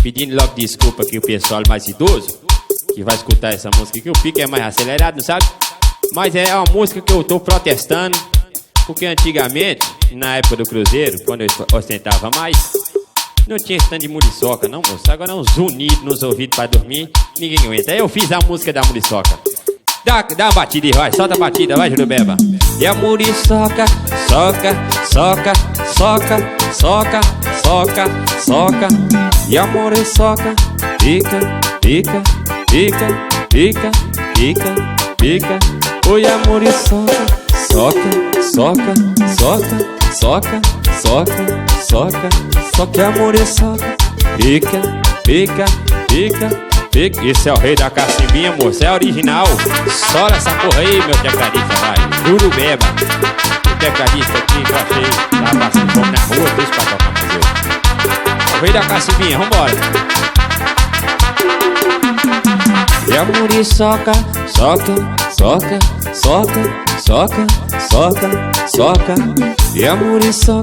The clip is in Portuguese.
Pedindo logo desculpa aqui o pessoal mais idoso que vai escutar essa música, que o pique é mais acelerado, não sabe? Mas é uma música que eu tô protestando, porque antigamente, na época do Cruzeiro, quando eu ostentava mais, não tinha esse tanto de muriçoca, não, moço. Agora é um zunido nos ouvidos pra dormir, ninguém aguenta. Aí eu fiz a música da muriçoca. Dá uma batida e vai, solta a batida, vai, Jurubeba. E a muriçoca, soca, soca, soca, soca, soca, soca. E a muriçoca, pica, pica, pica, pica, pica, pica. Oi, a muriçoca, soca, soca, soca, soca, soca, soca, soca. A muriçoca, pica, pica, pica, pica. Esse é o rei da cacimbinha, moço, é original. Sola essa porra aí, meu tecladista, vai. Jurubeba. O tecladista aqui que eu achei tava passando fome na rua, deixa pra tocar mais eu. É o rei da cacimbinha, vambora. E a muriçoca, soca, soca, soca, soca, soca, soca. E a muriçoca.